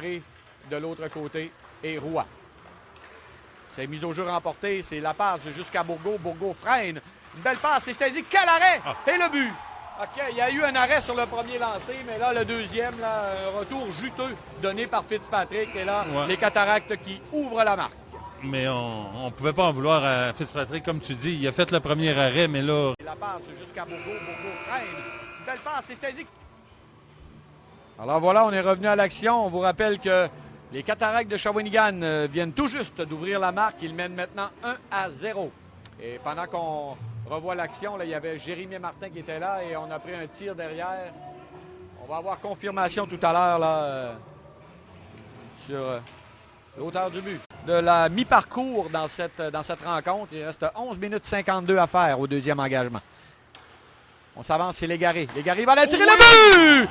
De l'autre côté, et Roy. C'est mise au jeu remportée, c'est la passe jusqu'à Bourgault. Bourgault freine. Une belle passe, c'est saisi. Quel arrêt! Et le but! OK, il y a eu un arrêt sur le premier lancé, mais là, le deuxième, là, un retour juteux donné par Fitzpatrick. Et là, les Cataractes qui ouvrent la marque. Mais on ne pouvait pas en vouloir à Fitzpatrick, comme tu dis. Il a fait le premier arrêt, mais là... La passe jusqu'à Bourgault. Bourgault freine. Une belle passe, c'est saisi. Alors voilà, on est revenu à l'action. On vous rappelle que les Cataractes de Shawinigan viennent tout juste d'ouvrir la marque. Ils mènent maintenant 1-0. Et pendant qu'on revoit l'action, là, il y avait Jérémy Martin qui était là et on a pris un tir derrière. On va avoir confirmation tout à l'heure là sur l'auteur du but. De la mi-parcours dans cette rencontre. Il reste 11 minutes 52 à faire au deuxième engagement. On s'avance, c'est Légaré. Légaré va la tirer le but!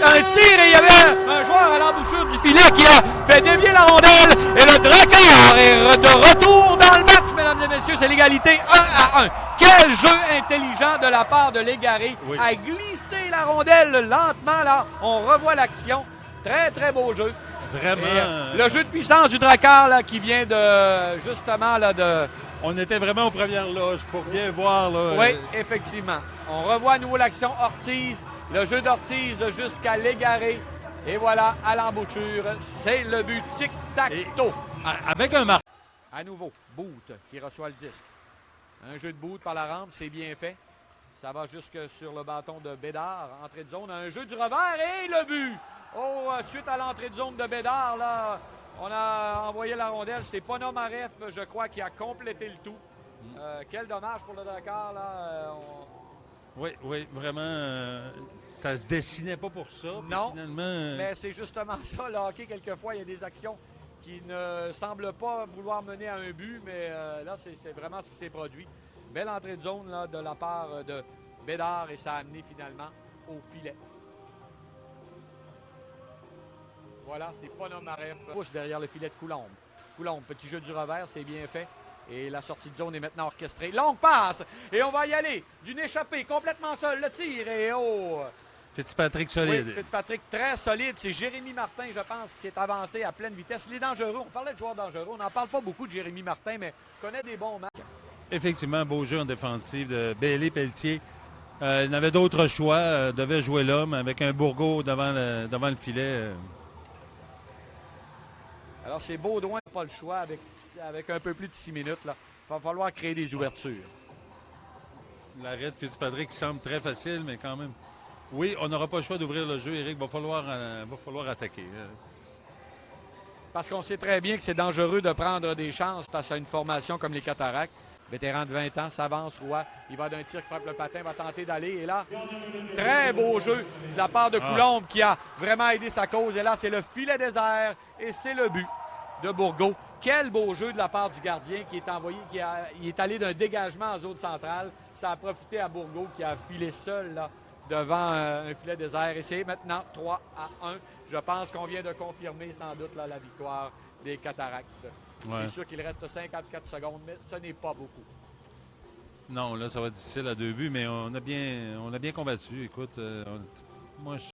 Un tir et il y avait un joueur à l'embouchure du filet qui a fait dévier la rondelle. Et le Drakkar est de retour dans le match, mesdames et messieurs. C'est l'égalité 1-1. Quel jeu intelligent de la part de Légaré à glisser la rondelle lentement. Là, on revoit l'action. Très, très beau jeu. Vraiment. Le jeu de puissance du Drakkar là, qui vient de, justement, là, de... On était vraiment aux premières loges pour bien voir. Là, oui, effectivement. On revoit à nouveau l'action Ortiz. Le jeu d'Ortiz jusqu'à Légaré. Et voilà, à l'embouchure, c'est le but tic-tac-toe. Avec un marque. À nouveau, Boot qui reçoit le disque. Un jeu de Boot par la rampe, c'est bien fait. Ça va jusque sur le bâton de Bédard. Entrée de zone, un jeu du revers et le but. Oh, suite à l'entrée de zone de Bédard, là, on a envoyé la rondelle. C'est Ponomareff, je crois, qui a complété le tout. Quel dommage pour le Drakkar, là. Oui, vraiment, ça se dessinait pas pour ça. Non, finalement, mais c'est justement ça, le hockey, quelquefois, il y a des actions qui ne semblent pas vouloir mener à un but, mais là, c'est vraiment ce qui s'est produit. Belle entrée de zone là, de la part de Bédard et ça a amené finalement au filet. Voilà, c'est Ponomareff. Pousse derrière le filet de Coulombe. Coulombe, petit jeu du revers, c'est bien fait. Et la sortie de zone est maintenant orchestrée. Longue passe! Et on va y aller. D'une échappée, complètement seul. Le tir et oh! Fitzpatrick solide. Oui, Fitzpatrick très solide. C'est Jérémy Martin, je pense, qui s'est avancé à pleine vitesse. Il est dangereux. On parlait de joueurs dangereux. On n'en parle pas beaucoup de Jérémy Martin, mais connaît des bons matchs. Effectivement, beau jeu en défensive de Bailey-Pelletier. Il n'avait d'autre choix. Devait jouer l'homme avec un Bourgault devant le filet. Alors, c'est Baudouin, pas le choix avec un peu plus de 6 minutes. Là. Il va falloir créer des ouvertures. L'arrêt de Fitzpatrick qui semble très facile, mais quand même. Oui, on n'aura pas le choix d'ouvrir le jeu, Éric. Va falloir attaquer. Parce qu'on sait très bien que c'est dangereux de prendre des chances face à une formation comme les Cataractes. Vétéran de 20 ans, s'avance, Roy. Il va d'un tir qui frappe le patin, va tenter d'aller. Et là, très beau jeu de la part de Coulombe qui a vraiment aidé sa cause. Et là, c'est le filet désert et c'est le but de Bourgault. Quel beau jeu de la part du gardien qui est envoyé, il est allé d'un dégagement en zone centrale. Ça a profité à Bourgault qui a filé seul là, devant un filet désert. Et c'est maintenant 3-1. Je pense qu'on vient de confirmer sans doute là, la victoire des Cataractes. Ouais. C'est sûr qu'il reste 54 secondes, mais ce n'est pas beaucoup. Non, là, ça va être difficile à 2 buts, mais on a bien combattu. Écoute, moi,